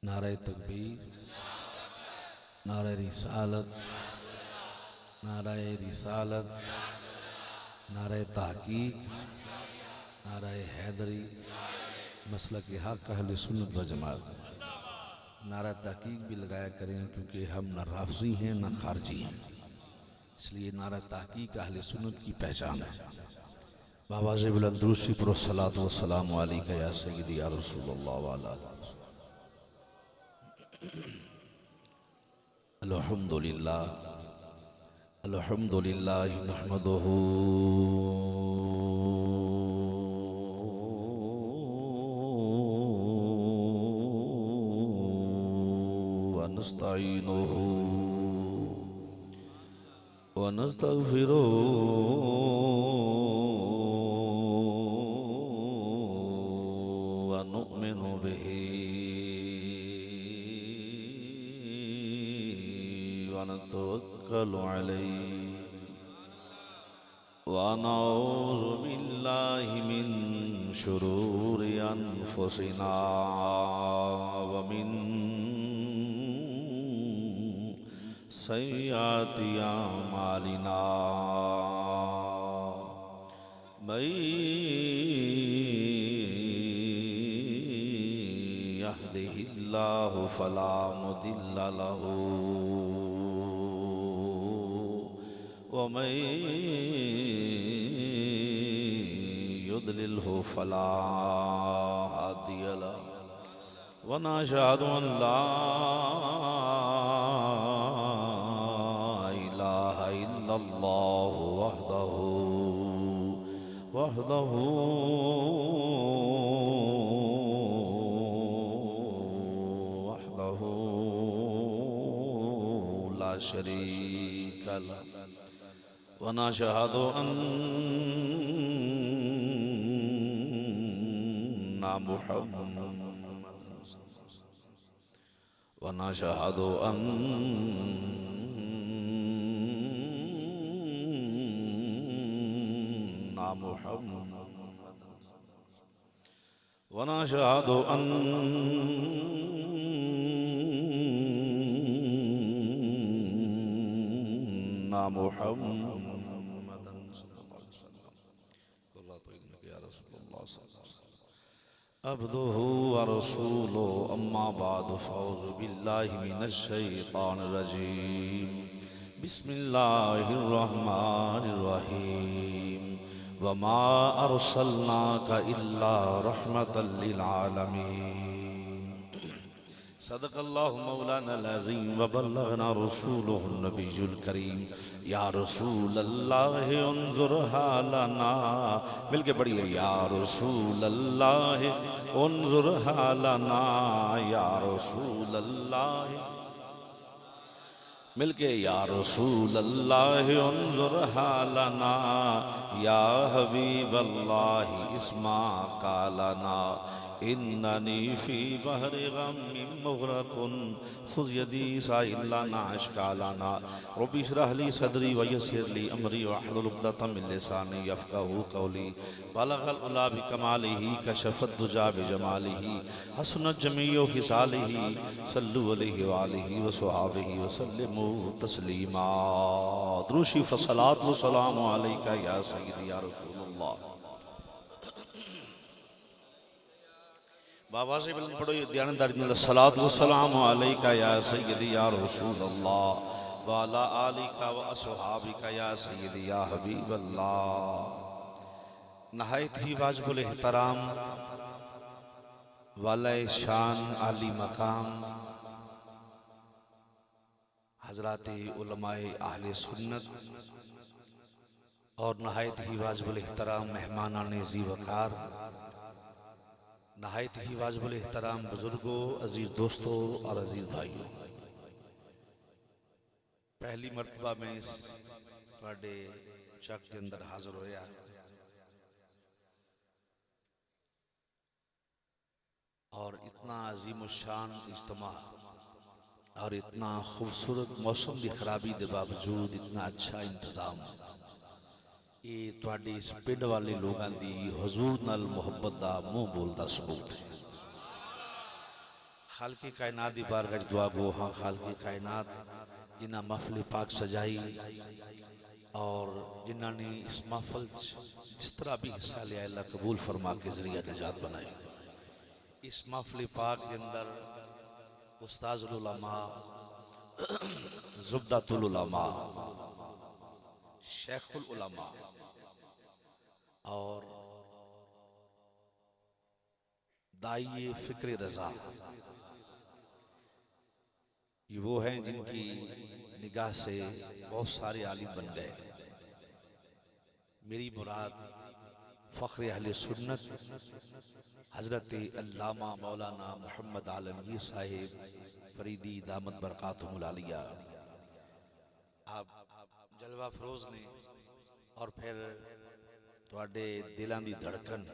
नारे तकबीर, नारे रिसालत, नारे रिसालत, नारे तहकीक, नारे हैदरी, मसलक हक अहले सुन्नत व जमात। नारा तहकीक भी लगाया करें क्योंकि हम न राफ़ज़ी हैं न खारजी हैं, इसलिए नारा तहकीक अहले सुन्नत की पहचान है। बाबा से बुलंद दूसरी पर सलातो व सलाम अलैका या सय्यदी या रसूलल्लाह व अला अल्हम्दुलिल्लाह अल्हम्दुलिल्लाह नहमदुहु व नस्तईनुहु व नस्तगफिरुहु व नु'मिनु बिही व नतवक्कलु अलैहि व नऊज़ु बिल्लाहि मिन शुरूरि अनफुसिना व मिन सय्यिआति अमालिना। मैं यहदिहिल्लाहु फला मुदिल्ल लहु व मैं युद्लिल्हु फला हादिय लहु व नशहदु अन ला इलाहा इल्लल्लाहु वहदहु ला शरीक लहु व नशहदु अन्ना व नशहदु अन्ना व नशहदु अन्ना मुहम्मदन सल्लल्लाहु अलैहि वसल्लम अब्दुहु व रसूलुहु अम्मा बाद फ़अऊज़ु बिल्लाहि मिनश शैतानिर रजीम बिस्मिल्लाहिर रहमानिर रहीम वमा अरसलनाका इल्ला रहमतल लिल आलमीन। सदक़ल्लाहु मौलानाल अज़ीम व बल्लगना रसूलुहुन नबियुल करीम। या रसूलल्लाह उन्ज़ुर हालना, मिलके पढ़िए या रसूलल्लाह उन्ज़ुर हालना, या रसूलल्लाह मिलके या रसूलल्लाह उन्ज़ुर हालना, या हबीबल्लाह इस्मा कालना, इन्ननी फ़ी बहरि गम्मिन मुग़रक़ुन ख़ुज़ यदी साइलना अश्कालना रब्बि इश्रह ली सदरी व यस्सिर ली अमरी वहलुल उक़दतम मिन लिसानी यफ़क़हू क़ौली। बलग़ल उला बिकमालिही कशफ़त दुजा बिजमालिही हसनत जमीउ ख़िसालिही सल्लु अलैहि व आलिहि व स्वहाबिही व सल्लिमू तस्लीमा। दुरूशी व सलात व सलाम अलैका या सय्यदी या रसूलल्लाह। बाबा से बुलंद पढ़ो ये ध्यानदारी सलातु व सलाम अलैका या सय्यदी या रसूलल्लाह व अला आलिका व अस्हाबिका या सय्यदी या हबीबल्लाह। नहायत ही वाजिबुल एहतराम वाला शान आली मकाम हजरात उलमाए अहले सुन्नत और नहायत ही वाजिबुल एहतराम मेहमानाने ज़ी वक़ार, नहायत ही वाजिबुल एहतराम बुजुर्गों, अजीज दोस्तों और अजीज भाइयों, पहली मर्तबा में इस बड़े चक के अंदर हाजिर होया और इतना अजीम शान इज्तिमा और इतना खूबसूरत मौसम की खराबी के बावजूद इतना अच्छा इंतजाम, ये तुहाडे इस पिंड वाले लोगों की हुजूर नाल मुहब्बत का मुंह बोलता सबूत है। खालकी कायनात दी बारगाह दुआ गो हाँ खालकी कायनात जिन्ना महफिल पाक सजाई और जिन्ना ने इस महफिल जिस तरह भी हिस्सा लिया अल्लाह कबूल फरमा के जरिया निजात बनाई। इस महफिल पाक के अंदर उस्ताजुल उलमा, ज़ुब्दतुल उलमा, शेखुल उलमा और दाई फिक्र रजा, ये वो हैं जिनकी निगाह से बहुत सारे आलिम बन गए। मेरी मुराद फ़ख्र अहले सुन्नत हज़रत अल्लामा मौलाना मोहम्मद आलमगीर साहिब फरीदी दामत बरकातुहुल आलिया। आप जलवा फरोज ने और फिर तुहाडे दिलां दी धड़कन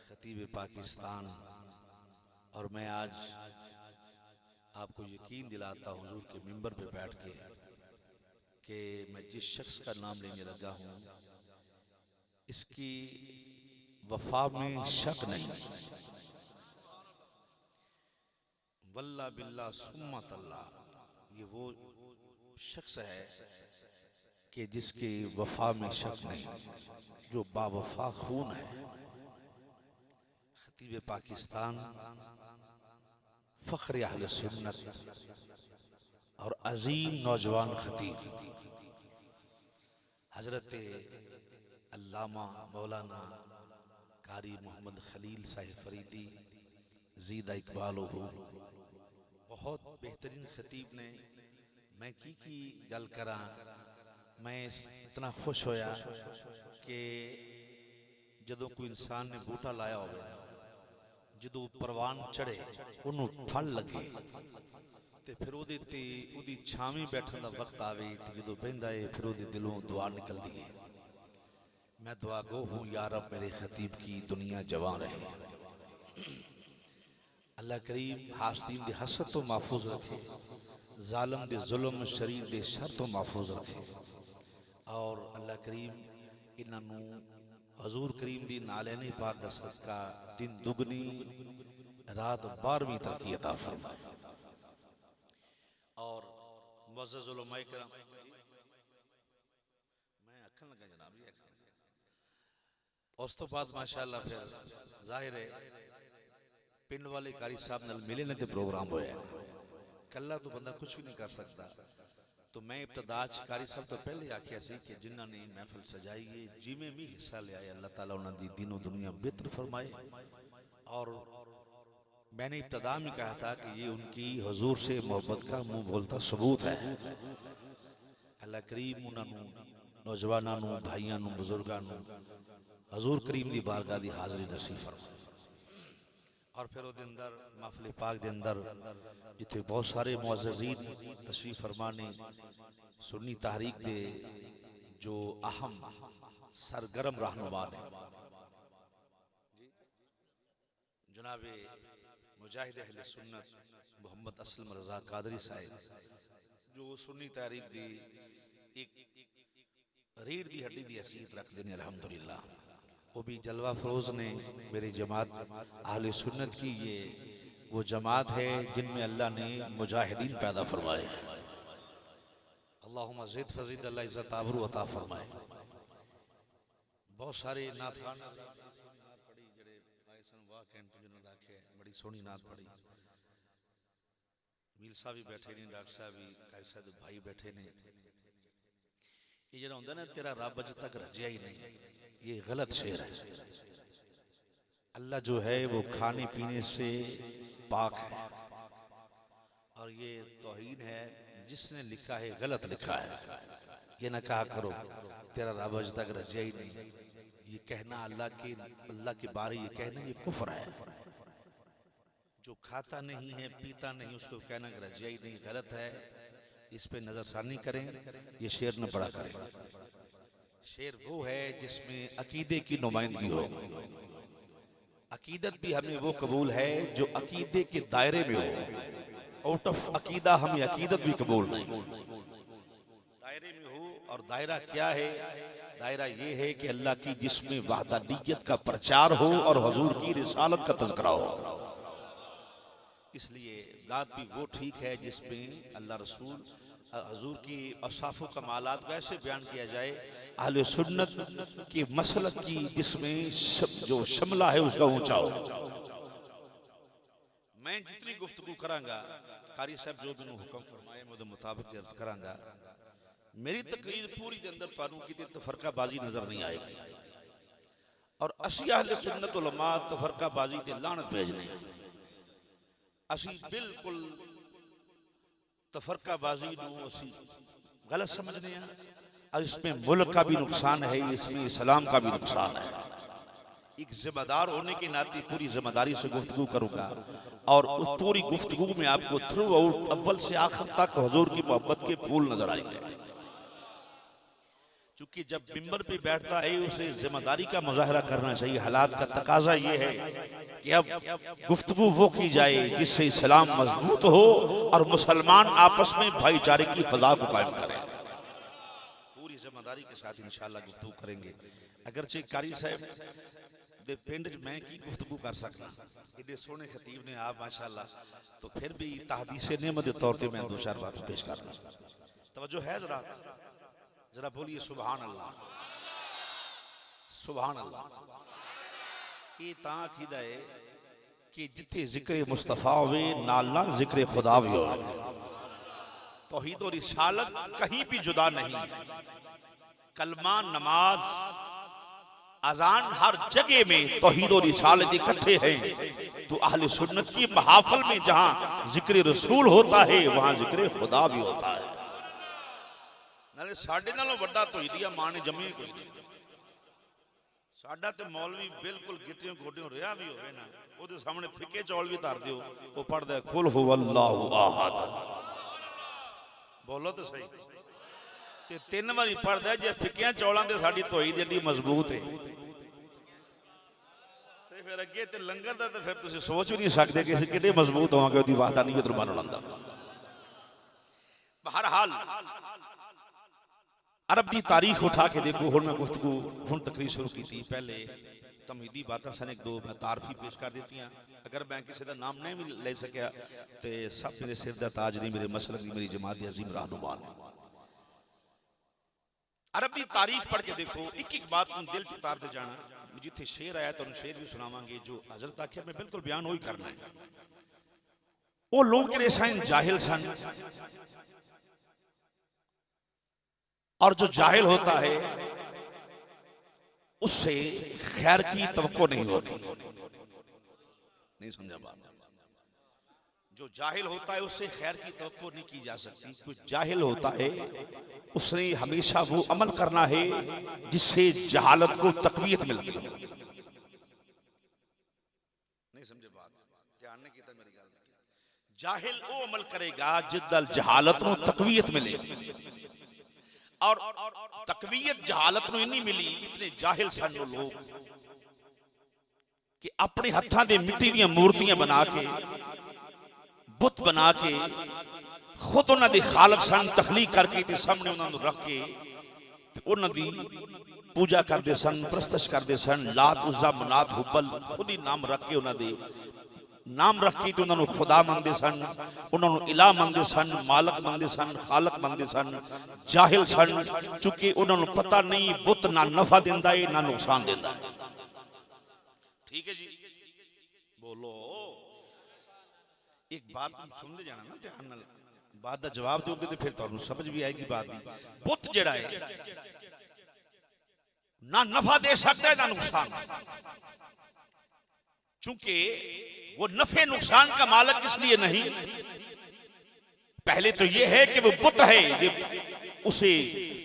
खतीब पाकिस्तान, और मैं आज आपको यकीन दिलाता हूँ हुजूर के मिंबर पे बैठ के कि मैं जिस शख्स का नाम लेने लगा हूँ इसकी वफा में शक नहीं। वल्ला बिल्ला सुम्मा तल्ला, ये वो शख्स है कि जिसकी वफा में शक नहीं, जो बावफा खून है। खतीब पाकिस्तान, फ़ख्र अहले सुन्नत और अजीम नौजवान खतीब हजरत अल्लामा मौलाना कारी मोहम्मद खलील साहिब फरीदी ज़ीदा इकबाल हो, बहुत बेहतरीन खतीब ने। मैं की गल करा, मैं इतना खुश होया कि जदों कोई इंसान ने बूटा लाया होवे, जदों परवान चढ़े उन्होंने फल लगे ते फिर ओदे ते ओदी छावी बैठने का वक्त आवे ते जदों बहिंदा है फिर ओदे दिलों दुआ निकलती है। मैं दुआ गो हूँ या रब मेरे खतीब की दुनिया जवान रहे। अल्लाह करीम हासदीन दे हसद तो महफूज रखे, जालिम दे जुल्म शरीर दे शर तो महफूज रखे, और अल्लाह करीम इन्हां हजूर करीम दी नालैनी पाक दा सदका दिन दुगनी रात 12वीं तरक्की अता फरमाए। और मुअज़्ज़ज़ उलमा इकराम, मैं अखन लगा जनाब ये उस तो बाद माशाअल्लाह फिर जाहिर है पिंड वाले कारी साहब नाल मिले ने ते प्रोग्राम होया। कल्ला तो बंदा कुछ भी नहीं कर सकता। तो मैं इब्तदाज कारी साहब तो पहले आख्या सी कि जिन्हों ने महफिल सजाई है जिमें भी हिस्सा लिया है अल्लाह ताला उन्होंने दीनों दुनिया बेहतर फरमाए। और मैंने इब्तदा में कहा था कि ये उनकी हुजूर से मोहब्बत का मुंह बोलता सबूत है। अल्लाह करीम उन्होंने नौजवानों भाइयों बुजुर्गों हजूर करीम की बारगाह की हाज़री नसीब फरमाए। और फिर वो अंदर महफिल पाक के अंदर जिथे बहुत सारे मुअज़्ज़ज़ीन तशरीफ फरमाने सुन्नी तहरीक दे जो अहम सरगर्म रहनुमा ने जनाब मुजाहिद अहले सुन्नत मोहम्मद असलम रजा कादरी साहिब, जो सुन्नी तहरीक दी एक रीढ़ दी हड्डी दी हैसियत रखते हैं अल्हम्दुलिल्लाह। वो भी जलवा फरोज ने मेरी जमात अहले सुन्नत की ये वो जमात है जिनमें अल्लाह ने मुजाहिदीन पैदा फरमाए। अल्लाहुम्मा ज़िद फज़ीद अल्लाह इज़्ज़त आबरू अता फरमाए। बहुत सारे नात पढ़ी जड़े वाह कैंट जिन्होंने आखे बड़ी सोहनी नात पढ़ी। मील साहब भी बैठे ने, डॉक्टर साहब भी, कारी साहब भाई बैठे ने। ये जरा होंदा ना तेरा रब अज तक रजिया ही नहीं, ये गलत शेर है। अल्लाह जो है वो खाने पीने से पाक है और ये तौहीन है जिसने लिखा है गलत लिखा है। ये ना कहा करो तेरा रब अज तक रजिया ही नहीं, ये कहना अल्लाह के बारे ये कहना ये कुफ्र है। जो खाता नहीं है पीता नहीं उसको कहना रजिया ही नहीं गलत है। इस पे नजरसानी करें, ये शेर न पढ़ा करें। शेर वो है जिसमें अकीदे की नुमाइंदगी हो। अकीदत भी हमें वो कबूल है जो अकीदे के दायरे में हो। आउट ऑफ अकीदा हमें अकीदत भी कबूल नहीं, दायरे में हो। और दायरा क्या है? दायरा ये है कि अल्लाह की जिसमें वहदानियत का प्रचार हो और हुजूर की रिसालत का तज़किरा हो। इसलिए बात भी वो ठीक है जिसमें अल्लाह रसूल हजूर की औसाफ व कमालात को ऐसे बयान किया जाए अहले सुन्नत की मसलक की, जिसमें जो शमला है उसका ऊंचा हो। मैं जितनी गुफ्तगू करांगा कारी साहब जो मैंने हुक्म फरमाए मैं मुताबिक अर्ज करांगा। मेरी तकरीर पूरी के अंदर तानू की तफरकाबाजी नजर नहीं आएगी और असी अहले सुन्नत उलमा तफरकाबाजी ते लानत भेजने असी बिल्कुल तफरकाबाजी नूं असी गलत समझने हैं और इसमें मुल्क का भी नुकसान है, इसमें इस्लाम का भी नुकसान है। एक जिम्मेदार होने के नाते पूरी जिम्मेदारी से गुफ्तगू करूंगा और उस पूरी गुफ्तगू में आपको थ्रू आउट अव्वल से आखिर तक हुजूर की मोहब्बत के फूल नजर आएंगे। क्योंकि जब मिंबर पे बैठता है उसे जिम्मेदारी का मुजाहरा करना चाहिए। हालात का तकाजा ये है कि अब गुफ्तगू वो की जाए जिससे इस्लाम मजबूत हो और मुसलमान आपस में भाईचारे की फजा को कायम करें। पूरी जिम्मेदारी के साथ इंशाअल्लाह गुफ्तगू करेंगे। अगरचे कारी साहब दे पिंड मैं की गुफ्तगू कर सकना, इतने सोने खतीब ने आप माशाअल्लाह, तो फिर भी तहदीसे नेमत के तौर पे मैं दो चार बात पेश करना। तवज्जो है जरा, जरा बोलिए सुभान अल्लाह, सुभान अल्लाह। ये ता अकीदा है कि जिथे जिक्र मुस्तफा होवे नाल नाल जिक्र खुदा भी होवे। तौहीद और रिसालत कहीं भी जुदा नहीं, कलमा नमाज अजान हर जगह में तौहीद और रिसालत इकट्ठे हैं। तो अहले सुन्नत की महफिल में जहां जिक्र रसूल होता है वहां जिक्र खुदा भी होता है। नाले साडे नालों वड्डा तौहीदिया मां ने जम्मे कोई नहीं। साडा ते मौलवी बिल्कुल गिट्टियों गोड्डियों रिहा भी होवे ना, ओदे सामने फिके चौल भी धर दियो, वो पढ़दा है कुल हुवल्लाहु अहद। बोलो तो सही, ते तीन बारी पढ़दा है। जे फिकियां चौलां ते साडी तौहीद एडी मजबूत है ते फिर अगे ते लंगर दा ते फिर तुसीं सोच भी नहीं सकदे कि असीं किड्डे मजबूत होवांगे ओदी वहदानियत नूं मनण दा। बहरहाल अरब की तारीख उठा के देखो। हुण मैं गुफ्तगू हुण तकरीर शुरू की थी, पहले तमहीदी बातें सन एक दो मैं तारफी पेश कर दी। अगर मैं किसी का नाम नहीं भी ले सकिया तो सब मेरे सिर का ताज नहीं, मेरे मसलक की मेरी जमात अजीम रहनुमान है। अरब की तारीख पढ़ के देखो, एक एक बात दिल च उतारते जाना। जिथे शेर आया तो शेर भी सुनावांगे, जो हजरत आखिर में बिल्कुल बयान हो ही करना है। वो लोग जिहड़े सन जाहिल सन, और जो जाहिल होता है उससे खैर की तवक्को नहीं होती। नहीं समझा बात? जो जाहिल होता है उससे खैर की तवक्को नहीं की जा सकती। कुछ जाहिल होता है उसने हमेशा वो अमल करना है जिससे जहालत को तकवीयत मिलती हो। नहीं समझे बात? जानने की मेरी गल, जाहिल वो अमल करेगा जिद्दल जहालत को तकवीयत मिलेगी। और तकवीयत जहालत को नहीं मिली। इतने जाहिल सन लोग कि अपने हत्थां दे मिट्टी दी मूर्तियां बना के, बुत बना के, खुद उन्हां दे खालक सन तखलीक करके ते सामने उन्हां नूं रख के उन्हां दी पूजा करते सन, प्रस्तश करते सन। लात उज़्ज़ा मनात हुब्बल खुद ही नाम रख के उन्हां दे नाम रख के उन्होंने खुदा मनते सन, उन्होंने इलाह मनते सन, मालक मनते सन, खालक मनते सन। जाहिल सन चूंकि उन्होंने पता नहीं बुत ना नफा देंदा है ना नुकसान देंदा है। ठीक है जी, बोलो। एक बात सुनते जाना ना ध्यान नाल, बात का जवाब दोगे तो फिर तुहानू समझ भी आएगी बात की। बुत जिहड़ा है ना नफा दे सकता है ना नुकसान, चूंकि वो नफे नुकसान का मालिक इसलिए नहीं। पहले तो ये है कि वो बुत है, उसे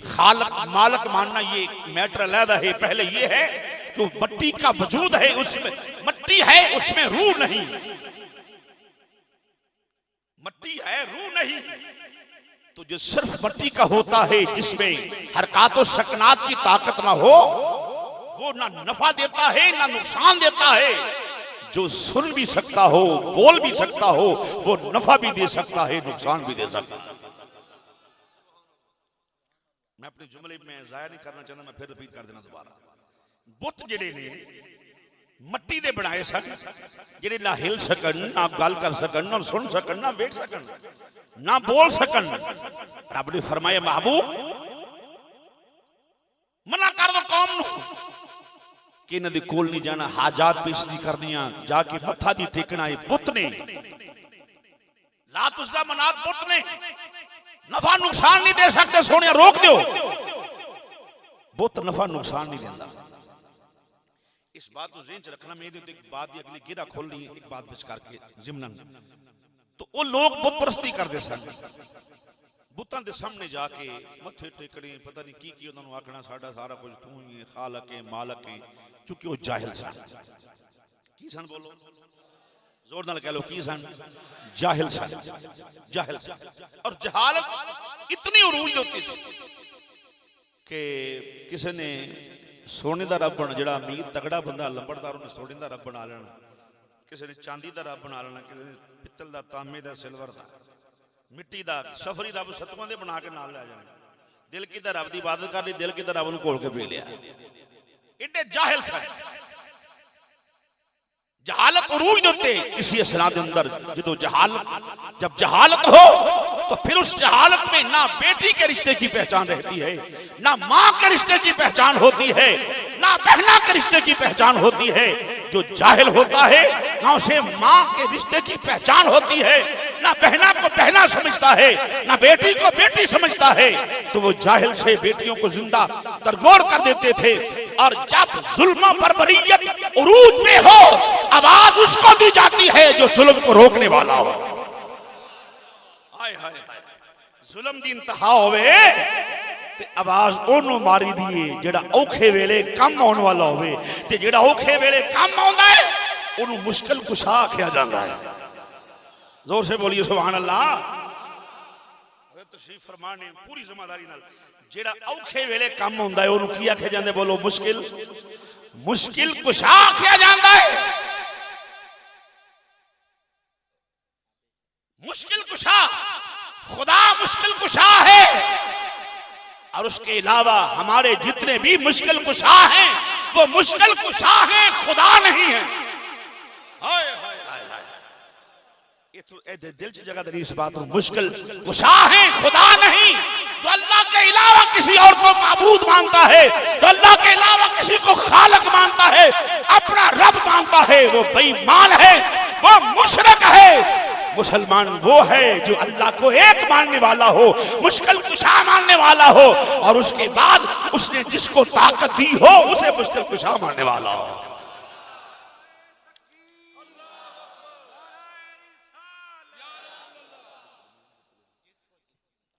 खालक मालिक मानना ये मैटर अलग है। पहले ये है कि मट्टी का वजूद है, उसमें मट्टी है, उसमें रूह नहीं। मट्टी है, रूह नहीं। तो जो सिर्फ मट्टी का होता है जिसमें हरकत और सकनात की ताकत ना हो, वो ना नफा देता है ना नुकसान देता है। जो सुन भी सकता हो, बोल भी सकता हो, वो नफा भी दे सकता है, नुकसान भी दे सकता है। मैं अपने जुमले में जाया नहीं करना चाहता, मैं फिर रिपीट कर देना दोबारा। बुत जिहड़े ने मट्टी दे बनाए सन जेडे ना हिल सकन, ना गल कर सकन, ना सुन सकन, ना वेख सकन, ना बोल सकन। रब ने फरमाया महबूब मना कर दो कौम नू कि इन्हां दे कोल नहीं जाना, हाजात पेश नहीं करनियां, जाके मत्था नहीं टेकना। है पुत ने लात उज़्ज़ा मनात पुत ने नफा नुकसान नहीं दे सकते, सोने रोक दो। बुत नफा नुकसान नहीं देता। इस बात को ज़हन च रखना। मैं एक बात की अगली गिरा खोल रही एक बात बच करके जिमनन। तो वो लोग बुत परस्ती करते सन, बुतां दे सामने जाके मत्थे टेकने, पता नहीं की उन्होंने आखना साडा सारा कुछ तू ही है, खालक है, मालक है। चूंकि वो जाहिल सन। की सन बोलो जोर नाल कह लो, की सन? जाहिल सन, जाहिल सन। और जहालत इतनी उरूज होती सी कि किसी ने सोने का रब बना, जड़ा अमीर तगड़ा बंदा लंबड़दार उन्हें सोने का रब बना लेना, किसी ने चांदी का रब बना लेना, किसी ने पित्तल का, तांबे का, सिल्वर का, मिट्टी का, सफरी रब सतवां दे बना के नाल लै जाना। दिल की रब की इबादत कर ली, दिल की रब नूं घोल के पी लिया। एडे जाहिल सन। जहालत उरूज होते इसी असना के अंदर जो जब जहालत हो तो फिर उस जहालत में ना बेटी के रिश्ते की पहचान रहती है, ना माँ के रिश्ते की पहचान होती है, ना बहना के रिश्ते की पहचान होती है। जो जाहिल होता है ना उसे माँ के रिश्ते की पहचान होती है, ना बहना को बहना समझता है, ना बेटी को बेटी समझता है। तो वो जाहिल से बेटियों को जिंदा तरगोड़ कर देते थे। और जब जुल्म पर बरीयत उरूज में हो, आवाज उसको दी जाती है जो जुल्म को रोकने वाला हो। हाय हाय हाय, जुल्म दी इंतहा होवे ते आवाज ओनू मारी दिए जेड़ा औखे वेले कम आने वाला होवे, ते जेड़ा औखे वेले कम आंदा है ओनू मुश्किल कुशा आख्या जाता है। जोर से बोलिए सुभान अल्लाह। तशरीफ फरमाने पूरी जिम्मेदारी नाल जेड़ा औखे वेले कम आंदा है ओनू की आख्या जांदा है? बोलो मुश्किल, मुश्किल कुशा आख्या जाता है। मुश्किल कुशा खुदा मुश्किल कुशा है। और उसके अलावा हमारे जितने भी मुश्किल कुशा हैं वो मुश्किल कुशा हैं, खुदा नहीं है। हाय हाय हाय हाय, ये तो दिल की जगह दरी इस बात को, मुश्किल कुशा हैं, खुदा नहीं। तो अल्लाह के अलावा किसी और को माबूद मानता है, तो अल्लाह के अलावा किसी को खालक मानता है, अपना रब मानता है, वो बेईमान है, वो मुशरिक है। मुसलमान वो है जो अल्लाह को एक मानने वाला हो, मुश्किल कुशा मानने वाला हो, और उसके बाद उसने जिसको ताकत दी हो उसे मुश्किल कुशा मानने वाला हो।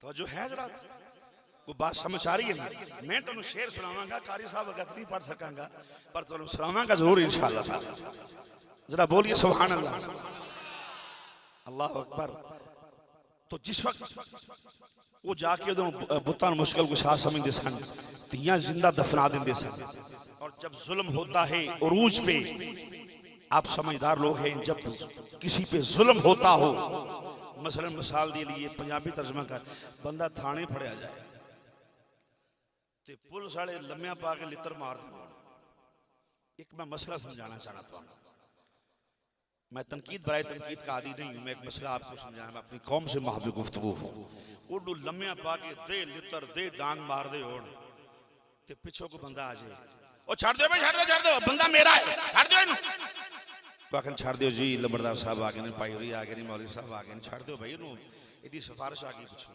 तो जो है जरा वो बात समझ आ रही है ना? मैं तुम शेर सुनावांगा, कारी साहब अगर नहीं पढ़ सकांगा पर तुम सुनावांगा जरूर इंशाअल्लाह। जरा बोलिए सुभान अल्लाह, अल्लाह अकबर। तो जिस वक्त वो जाके बुतां मुश्किल कुशा समझते सन, तियां जिंदा दफना देंगे सन। और जब जुल्म होता है उरूज पे, आप समझदार लोग हैं, जब किसी पे जुल्म होता हो, मसलन मिसाल के लिए पंजाबी तर्जमा कर, बंदा थाने फड़िया जाए तो पुलिस वाले लम्मिया पा के लित्र मार दें। एक मैं मसला समझाना चाहना था, मैं तनकीद बराए तनकीद का आदी नहीं हूं, मैं एक मसला आपको समझाना, मैं अपनी कौम से महबूब गुफ्तगू हूं। उडू लम्मिया पा के दे लित्र दे डांग मार दे होण ते पिछों को बंदा आ जाए, ओ छड़ दो भाई, छड़ दो बंदा मेरा है, छड़ दो इनू। आखन छड़ दो जी, लंबड़दार साहब आ गए ने, भाई होरी आ गए ने, मौलवी साहब आ गए ने, छड़ दो भाई इनू, इहदी सिफारिश आ गई पिछों।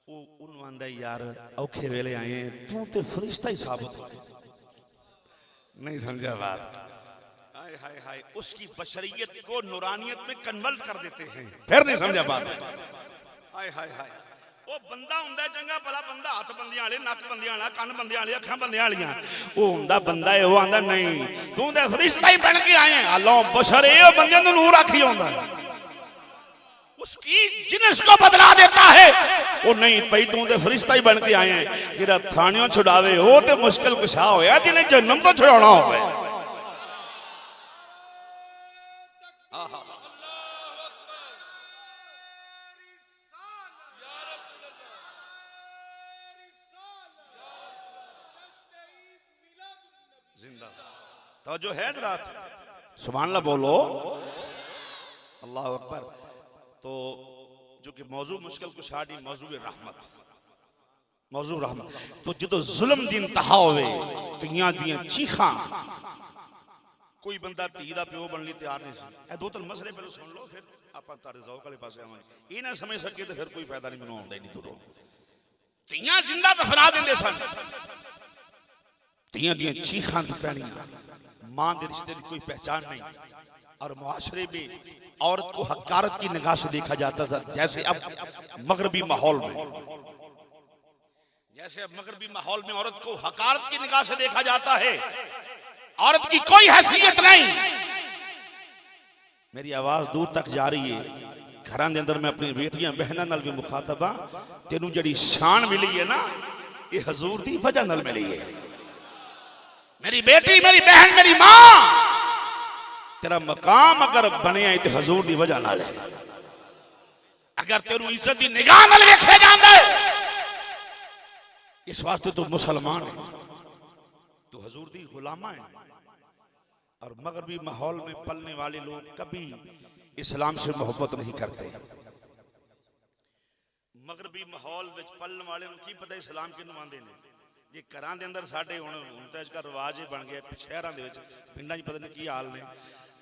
वो उन्होंने आंदा यार औखे वेले आए हैं, तू तो फरिश्ता ही साबित हो। नहीं समझा बात? हाय हाय हाय, उसकी बशरियत को नूरानियत में कन्वर्ट कर देते हैं। फिर नहीं समझा बात? हाय हाय हाय, वो बंदा हुंदा चंगा भला बंदा, हाथ बंदियां वाले, नक बंदियां वाला, कान बंदियां वाले, अखां बंदियां वालियां, वो हुंदा बंदा है। वो आंदा नहीं तू तो फरिश्ता ही बन के आए हैं। अल्लाह बशर ए बंदे नूं नूर आखी आंदा, उसकी जिनस को बदला देता है। वो नहीं भाई तू तो फरिश्ता ही बन के आए हैं, जेड़ा थानियों छुड़ावे वो तो मुश्किल कुशा होया जिन्हें जन्नम तो छुड़ाना होवे। तो जो है जरात सुभान अल्लाह बोलो, अल्लाह अकबर। तो जो कि मौजू मुश्किल कुशा दी मौजू रहमत, मौजू रहमत। तो जो जुल्म दी इंतहा होवे, तियां दियां चीखां, कोई बंदा धी दा प्यो बनने लिए तैयार नहीं सी। ए दो तीन मसले पहले सुन लो, फिर आप तारे ज़ौक़ वाले पासे आवांगे। ये ना समझ सके तो फिर कोई फायदा नहीं, मैनूं आउंदा ही नहीं दूरों। तियां जिंदा दफना देंदे सन, तियां दियां चीखां दी पैणियां, मां दे रिश्ते की कोई पहचान नहीं। और मुआशरे में औरत को हकारत की निगाह से देखा जाता था। जैसे अब मगरबी माहौल में, जैसे अब मगरबी माहौल में औरत को हकारत की निगाह से देखा जाता है, औरत की कोई हैसियत नहीं। मेरी आवाज दूर तक जा रही है। घरां दे अंदर मैं अपनी बेटियां बहनां नाल भी मुखातबा, तेनू जड़ी शान मिली है ना, ये हजूर दी वजह नाल मिली है। मेरी बेटी, मेरी बहन, मेरी मां, तेरा मकाम अगर बनिया तो हजूर दी वजह नाल है। अगर तेनू इज्जत दी निगाह नाल वेखे जांदा है, इस वास्ते तू मुसलमान है, तू हजूर दी गुलामा है। और मगरबी माहौल में पलने वाले लोग कभी इस्लाम से मोहब्बत नहीं करते। मगरबी माहौल में पलने वाले की पता इस्लाम के नुमाइंदे ने। जे घरां दे अंदर साडे हुण तो इसका रिवाज ही बन गया, शहरां दे विच पिंडां च पता नहीं की हाल ने।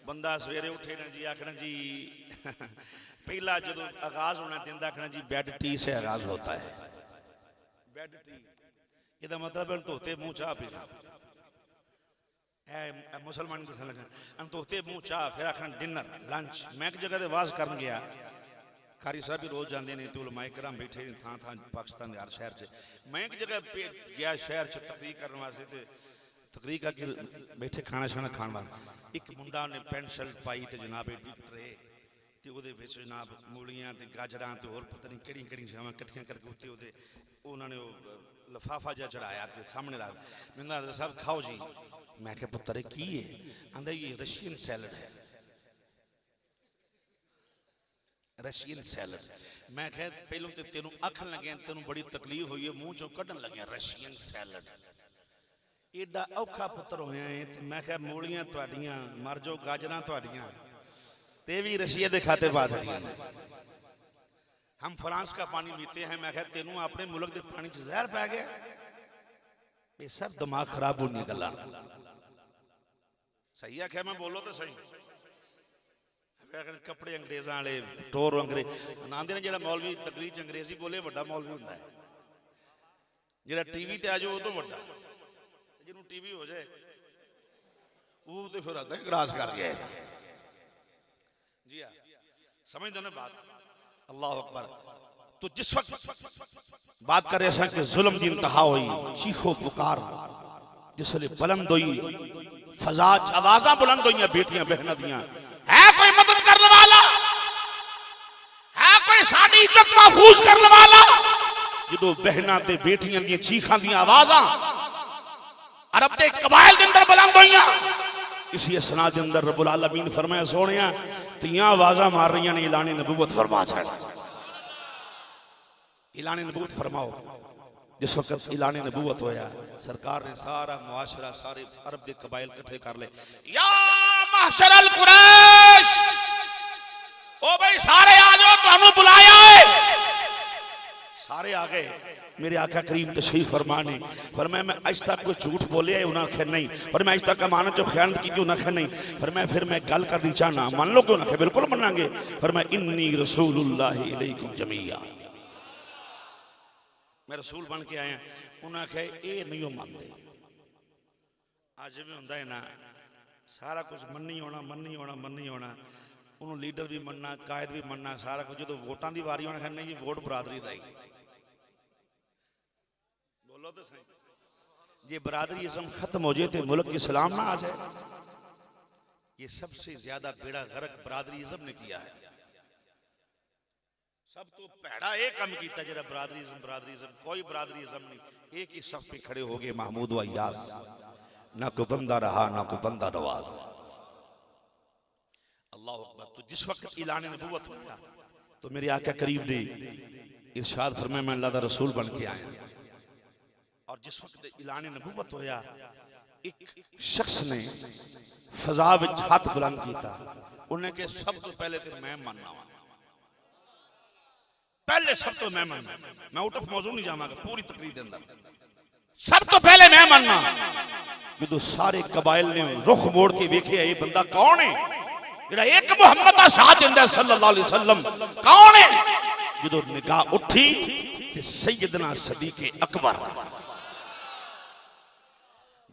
बंदा सवेरे उठे ना जी, आखना जी पहला जो आगाज होना दिन का, आखना जी बेड टी से आगाज होता है। बेड टी इसका मतलब है धोते मुंह चाह पीना। मुसलमान दसन लगा धोते मुंह चाह, फिर आखना डिनर लंच। मैं एक जगह से वाज कर गया, कारी साहब भी रोज जाते हैं, तो उलमाए कराम बैठे ने थां थां पाकिस्तान के हर शहर से। मैं एक जगह गया शहर च तकरीर करने वास्ते, तकरीर करके बैठे खाना शाना खाने वाले। एक मुंडा ने पेंट शर्ट पाई तो जनाब एडी ट्रे ते ओदे विच जनाब मूलियां ते गाजरां ते होर पता नहीं किहड़ी किहड़ी चीज़ां इकट्ठियां करके उत्ते ओदे उन्होंने लफाफा जा चढ़ाया ते सामने ला। मैंने कहा साहब खाओ जी। मैं क्या पुत्र की है? आंदा ये रशियन सैलड है, रशियन सैलड। मैं कहा पहलों तो तेनों आखन लगे, तेनों बड़ी तकलीफ हुई है, मुंह चों कढ़न लगे रशियन सैलड। एडा औखा पुत्र होया है। मैं क्या मूलियां तुहाडियां मर जाओ, गाजरां तुहाडियां ते भी रशिया के खाते पा छड़ियां। हम फ्रांस का पानी पीते हैं। मैं क्या तेनों अपने मुल्क के पानी च जहर पै गया। ये सब दिमाग खराब होने गल्लां। सही आख्या मैं, बोलो तो सही। कपड़े अंग्रेजा वाले टोर अंग्रेज आंदे ने, जो मौलवी तकरीर च अंग्रेजी बोले वड्डा मौलवी हुंदा है। जो टीवी ते आ जाओ उदों वड्डा, जिन्हों टीवी हो जाए वो तो फिर आता क्रॉस कर गया। जी हाँ, समझ दो ना बात। अल्लाह अकबर। तो जिस वक्त बात कर रहे हैं कि जुल्म की इंतहा हुई, चीखो पुकार जिसले बुलंद हुई, फजा आवाज़ा बुलंद हुई बेटियां बहना दियां, है कोई मदद करने वाला, है कोई साडी इज्जत महफूज करने वाला। जो बहना ते बेटियां दी चीखां दी आवाज़ां अरब दे कबाइल दे अंदर बुलंद होईयां। इसी असना दे अंदर रब्बुल आलमीन फरमाया सोहणिया तियां आवाज़ां मार रही ने ऐलान नबूवत फरमा छड़। ऐलान नबूवत फरमाओ। जिस वक्त ऐलान नबूवत होया, सरकार ने सारा मुआशरा सारे अरब के कबाइल इकट्ठे कर ले। या महशरल कुरैश, ओ भाई सारे आ जाओ, तुहानू बुलाया है। सारे आ गए। मेरे आका करीम तशरीफ फरमाने फरमाया मैं आज तक कोई झूठ बोले उन्हें आखे नहीं, और मैं आज तक अमानत जो ख्यानत की उन्हें आखे नहीं। फरमाया फिर मैं गल करनी चाहना, मान लो क्यों ना आखे, बिल्कुल मनांगे। फरमाया इन्नी रसूलुल्लाह इलैकुम जमीया, मैं रसूल बन के आया। उन्हें आखे ये नहीं मानते। अज भी होंदा है ना, सारा कुछ मन्नी होना मन्नी होना मन्नी होना, उन्होंने लीडर भी मनना, कायद भी मनना, सारा कुछ। जो वोटां की वारी होना नहीं जी वोट बरादरी का ही। बोलो तो सही। जे बरादरीज़म खत्म हो जाए तो मुल्क की सलाम ना आ जाए। ये सबसे ज्यादा बेड़ा गर्क बरादरीज़म ने किया है। सब तो भैड़ा एक काम किया जो बरादरीज़म बरादरीज़म कोई बरादरीज़म नहीं। एक ही सफ पे खड़े हो गए महमूद व अय्यास, ना कोई बंदा रहा ना कोई बंदा नवाज। अल्लाह अकबर। तो जिस वक्त ऐलान नबूवत हुआ तो मेरे आका करीब ने इरशाद फरमाया मैं अल्लाह दा रसूल बन के आया। और जिस वक्त ऐलान नबूवत होया एक शख्स ने फजा विच हाथ बुलंद किया, उन्हें के सब तो पहले तो मैं मानना वा, पहले सब तो मैं मानना, मैं आउट ऑफ मौजू नहीं जावांगा पूरी तकरीर के अंदर, सब तो पहले मैं मानना। जो सारे कबाइल ने रुख मोड़ के वेखे ये बंदा कौन है जेड़ा एक मुहम्मद दा साथ दिंदा सल्लल्लाहु अलैहि वसल्लम, कौन है? जो निगाह उठी ते सैयदना सदीक अकबर,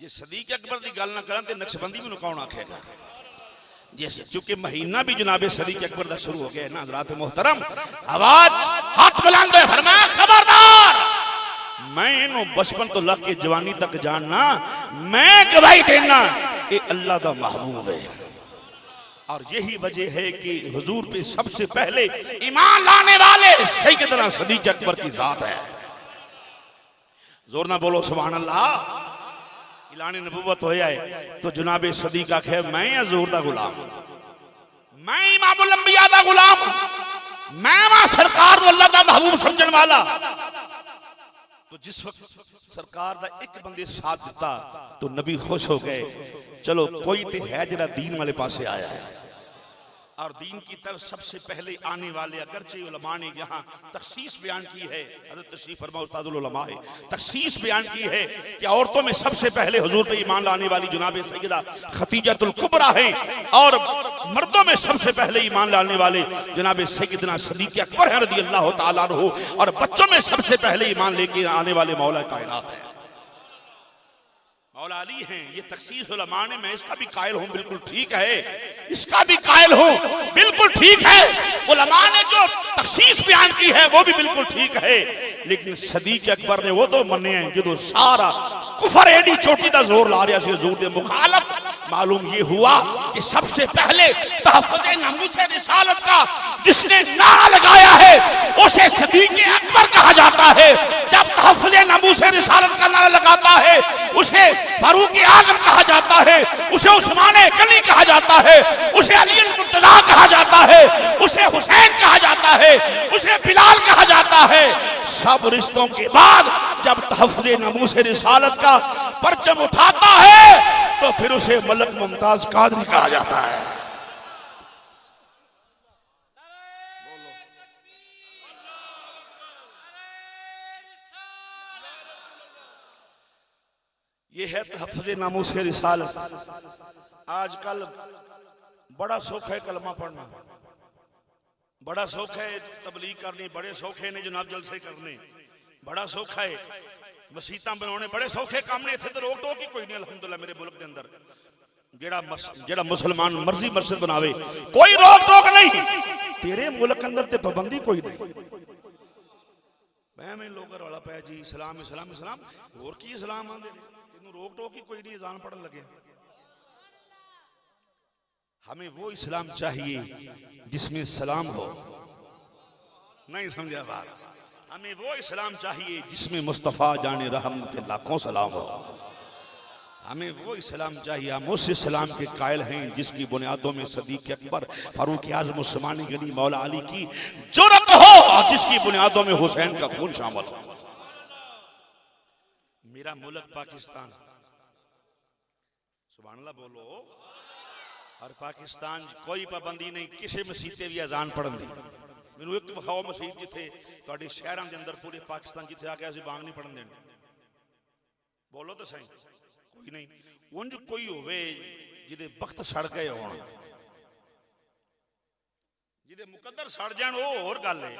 जे सदीक अकबर की गल ना करा तो नक्शबंदी मैनू कौन आखेगा? जिस चूंकि महीना भी जनाबे सदीक अकबर का शुरू हो गया है ना हज़रात मोहतरम, आवाज हाथ बुलंद है, फरमाया खबरदार, मैं इन्हों बचपन तो लग के जवानी तक जानना, मैं गवाही देना ये अल्लाह का महबूब है। और यही वजह है कि हुजूर पे सबसे पहले ईमान लाने वाले सैयदना सदीक अकबर की जात है। जोर ना बोलो सुभान अल्लाह। इलाने नबूवत हो जाए तो जनाबे सदीक आखे मैं हजूर दा गुलाम, मैं इमामुल अंबिया दा गुलाम, मैं मां सरकार को अल्लाह दा महबूब समझण वाला। तो जिस वक्त सरकार दा एक बंदे साथ दिता तो नबी खुश हो गए, चलो कोई तो है जरा दीन वाले पासे आया है। और दीन की तरफ सबसे पहले आने वाले, अगरचे उलमा ने यहाँ तखसीस बयान की है, हज़रत तशरीफ फरमा उस्तादुल उलमा है, तखसीस बयान की है कि औरतों में सबसे पहले हुजूर पे ईमान लाने वाली जनाब सैयदा खतीजतुल कुबरा है, और मर्दों में सबसे पहले ईमान लाने वाले जनाब सैयदना सदीक अकबर है रज़ियल्लाहु ताला अन्हु, और बच्चों में सबसे पहले ईमान लेके आने वाले मौला कायनात है, मौला अली हैं। ये तखसीस उलमा ने, मैं इसका भी कायल हूं, बिल्कुल ठीक है, इसका भी कायल हूं, बिल्कुल ठीक है। उलमा ने जो तखसीस बयान की है वो भी बिल्कुल ठीक है, लेकिन सदीक अकबर ने वो तो मने हैं जो सारा कुफर एडी चोटी का जोर ला रहा सी जोर दे मुखालफ। मालूम ये हुआ कि सबसे पहले तहफ़्फ़ुज़ नामूस रिसालत का जिसने नारा लगाया है उसे सदीक अकबर कहा जाता है। जब तहफ़्फ़ुज़ नामूस रिसालत का नारा लगाता है उसे फारूक आज़म कहा जाता है, उसे उस्मान गनी कहा जाता है, उसे अली मुर्तज़ा कहा जाता है, उसे हुसैन कहा जाता है, उसे बिलाल कहा जाता है। सब रिश्तों के बाद जब तहफ़्फ़ुज़ नामूस रिसालत का परचम उठाता है तो फिर उसे मलक मुमताज कादरी कहा जाता है। ये है तहफ़्फ़ुज़ नामूस रिसालत। आजकल बड़ा शौक है कलमा पढ़ना, बड़ा शौक है तबलीग करनी, बड़े शौक है जनाब जलसे करने, बड़ा शौक है मसीता बनाने, बड़े सौखे काम ने। इत्थे तो रोक टोक ही कोई नहीं अल्हम्दुलिल्लाह मेरे मुल्क के अंदर, जेड़ा मुसलमान मर्जी मस्जिद बनावे कोई रोक टोक नहीं, तेरे मुल्क के अंदर ते पाबंदी कोई नहीं। मैं लोग रौला पाया जी इस्लाम इस्लाम इस्लाम, होर की इस्लाम आंदे ने, तेनू रोक टोक ही कोई नहीं, अज़ान पढ़न लगे। हमें वो इस्लाम चाहिए जिसमें सलाम हो, नहीं समझा बात, हमें वो इस्लाम चाहिए जिसमें मुस्तफ़ा जाने रहम के लाखों सलाम हो, हमें वो इस्लाम चाहिए। हम उस इस्लाम के कायल हैं जिसकी बुनियादों में सदीक अकबर, फारूक आज़म, उस्मान गनी, मौला अली की जुर्रत हो, और जिसकी बुनियादों में हुसैन का खून शामिल हो। मेरा मुल्क पाकिस्तान, सुभान अल्लाह बोलो, और पाकिस्तान कोई पाबंदी नहीं किसी मसीते भी अजान पढ़न दी। मैनू एक विखाओ मसीत जिथे तुहाडे शहरों के अंदर पूरे पाकिस्तान जिथे आके असीं बांग नहीं पढ़न देने, बोलो तो सही, कोई नहीं। उंज कोई होवे जिदे वक्त सड़ गए होण, जिदे मुकद्दर सड़ जाण वो होर गल है,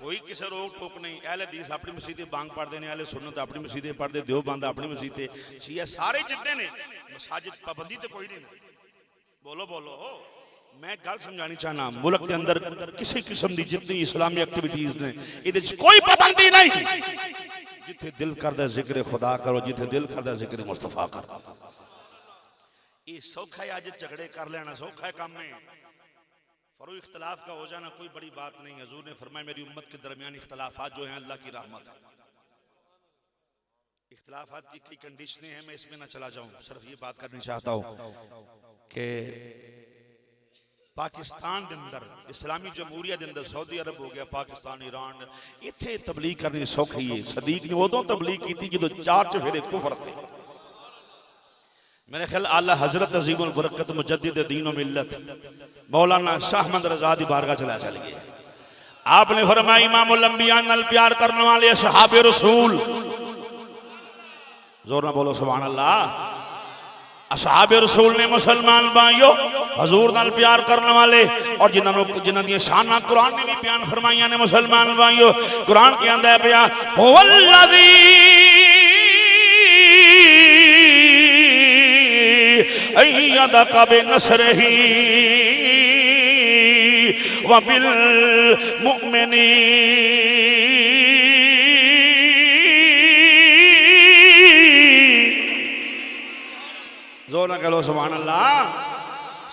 कोई किसी रोक टोक नहीं। अहले हदीस अपनी मसीते बांग पढ़ते हैं, अहले सुन्नत अपनी मसीते पढ़ते, देवबंद अपनी मसीते, शिया सारे जितने ने मसाजिद पाबंदी तो कोई नहीं। बोलो बोलो, मैं गल समझानी चाहना, मुल्क के अंदर किसी किस्म की जितनी इस्लामी एक्टिविटीज ने इहदे च कोई पाबंदी नहीं। जिथे दिल करदा जिक्र खुदा करो, जिथे दिल करदा जिक्र मुस्तफा करो। ये सौखा है, आज झगड़े कर लेना सौखा है काम में, फरो इख्तलाफ का हो जाना कोई बड़ी बात नहीं। हजूर ने फरमाया मेरी उम्मत के दरमियान इख्तलाफात जो हैं अल्लाह की रहमत है। इख्तलाफात की कई कंडीशनें हैं, मैं इसमें ना चला जाऊं, सिर्फ ये बात करनी चाहता हूं कि पाकिस्तान के अंदर, इस्लामी जमहूरियत के अंदर, सऊदी अरब हो गया, पाकिस्तान, ईरान, इत्थे तबलीग करनी सौखी है। सदीक ने उदों तबलीग की जो 4 चफेरे कुफर थे। मेरे ख्याल आला हजरत अजीमुल बरकत मुजद्दिद दीन व मिल्लत मौलाना शाह अहमद रज़ा दी बारगाह चले गए। आपने फरमाया इमामुल अंबिया नाल प्यार करने वाले सहाबे रसूल, जोर ना बोलो सुभान अल्लाह। असहाबे रसूल ने मुसलमान भाइयों हजूर नाल प्यार करने वाले और जिन्हां दी शाना कुरान ने भी बयान फरमाइयां ने मुसलमान भाइयों। कुरान के अंदर पिया हुवल्लज़ी अय्यदका बिनस्रिही व बिल मुमिनीन। जोर ना कहो सुभान अल्लाह।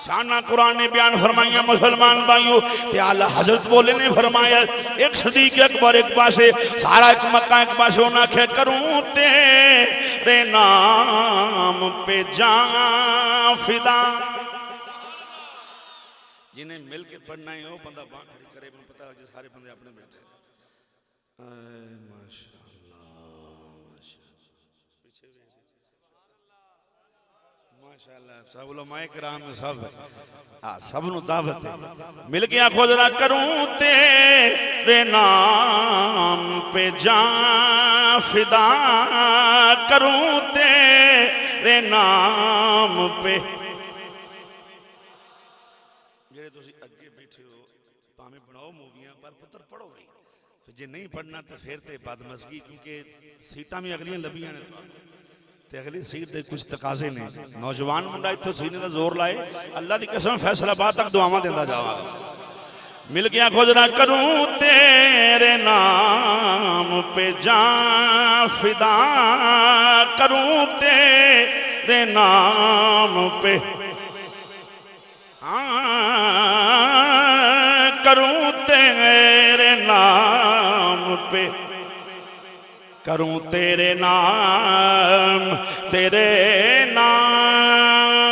शाना कुरान ने बयान फरमाइया मुसलमान भाइयों ते आला हजरत बोले ने फरमाया एक सदीक अकबर एक पासे सारा एक मक्का एक पासे होना खे करूं तेरे नाम पे जान फिदा। जिन्हें मिल के पढ़ना है वो बंदा बांह खड़ी करे पता लगे सारे बंदे अपने बैठे। सब उलमाए किराम सब सब नु दावत है मिल के आखो जरा करूं तेरे नाम पे जान फिदा करूं तेरे नाम पे। जेड़े तुसी अगे बैठे हो भावें बनाओ मूवियां पर पुत्र पढ़ो भी जे नहीं पढ़ना तो फिर ते बदमज़गी क्योंकि सीटां भी अगलियां लभियां ने ते अगली सीट दे कुछ तकाजे ने। नौजवान मुंडा इत्थों सीने दा जोर लाए अल्लाह दी कसम फैसलाबाद तक दुआवां देंदा जावांगा। मिल के आखो जरा करूं तेरे नाम पे जान फिदा करूं तेरे नाम पे करूं तेरे नाम पे करूं तेरे नाम तेरे नाम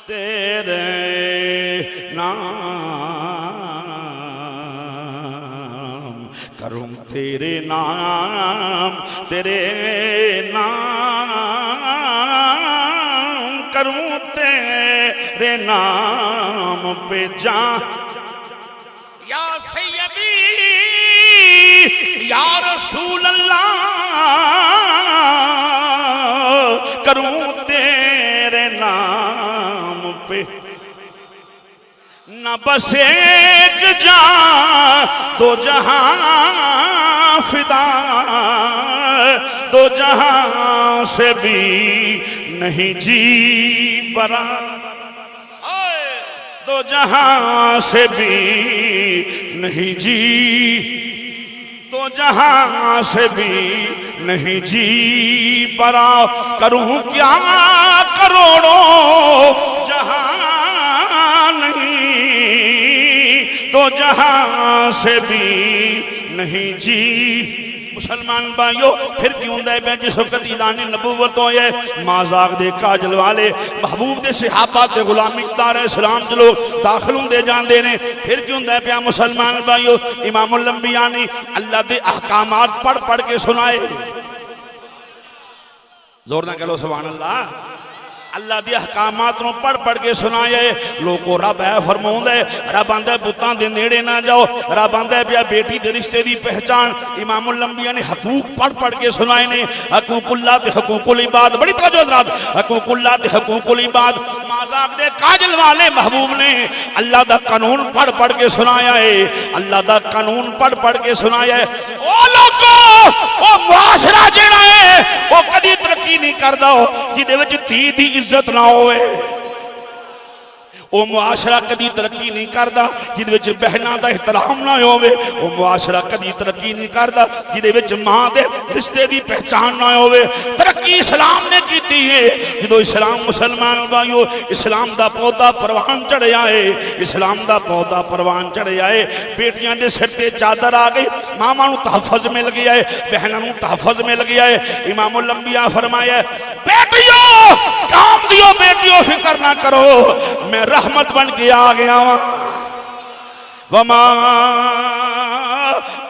तेरे नाम करूं तेरे नाम तेरे नाम करूं तेरे नाम पे जान या सैयदी या रसूल अल्लाह करूं तेरे नाम पे। न बस एक जान दो जहां फिदा दो जहां से भी नहीं जी बरा दो जहां से भी नहीं जी दो जहां से भी नहीं जी बरा करूं क्या करोड़ों जहां नहीं दो जहां से भी नहीं जी। मुसलमान भाइयों फिर क्यों है जिस वक्त ऐलान नबूवत होए माजाक दे काजल वाले महबूब दे सहाबा ते गुलामी दार इस्लाम च लोग दाखिल होंदे जांदे ने फिर क्यों है पिया मुसलमान भाइयों इमामुल अंबिया ने अल्लाह दे अहकामात पढ़ पढ़ के सुनाए। जोर ना कहो सुभान अल्लाह। अल्लाह दी अहकामात नूं पढ़ पढ़ के सुनाए। लोगों रब है फरमाउंदा है रब आंदा बुतां दे नेड़े ना जाओ। रब आंदा पिया बेटी दे रिश्ते दी पहचान इमामुल अंबिया ने हकूक पढ़ पढ़ के सुनाए ने। हकूकुल्लाह ते हकूकुल इबाद बड़ी तवज्जो हज़रात हकूकुल्लाह ते हकूकुल इबाद माजाक दे काजल वाले महबूब ने अल्लाह दा कानून पढ़ पढ़ के सुनाया है। अल्लाह दा कानून पढ़ पढ़ के सुनाया है। ओ लोगो ओ मुआशरा जेड़ा है वो कदी तरक्की नहीं करदा जिदे विच धी दी इज्जत ना होवे। वो मुआशरा कदी तरक्की नहीं करता जिदे विच बहना दा एहतराम ना होवे। वो मुआशरा कदी तरक्की नहीं करता जिदे विच मां दे रिश्ते दी पहचान ना होवे। तरक्की इस्लाम ने कीती है जो इस्लाम मुसलमान भाइयों इस्लाम दा पौधा परवान चढ़िया है। इस्लाम दा पौधा परवान चढ़िया है। बेटियां दे सिर ते चादर आ गई मामा नूं तहफ़्फ़ुज़ मिल गया है बहना नूं तहफ़्फ़ुज़ मिल गया है। इमामुल अंबिया फरमाया बेटियों काम दियो बेटियों फिक्र ना करो मैं रहमत बन के आ गया वा। वमा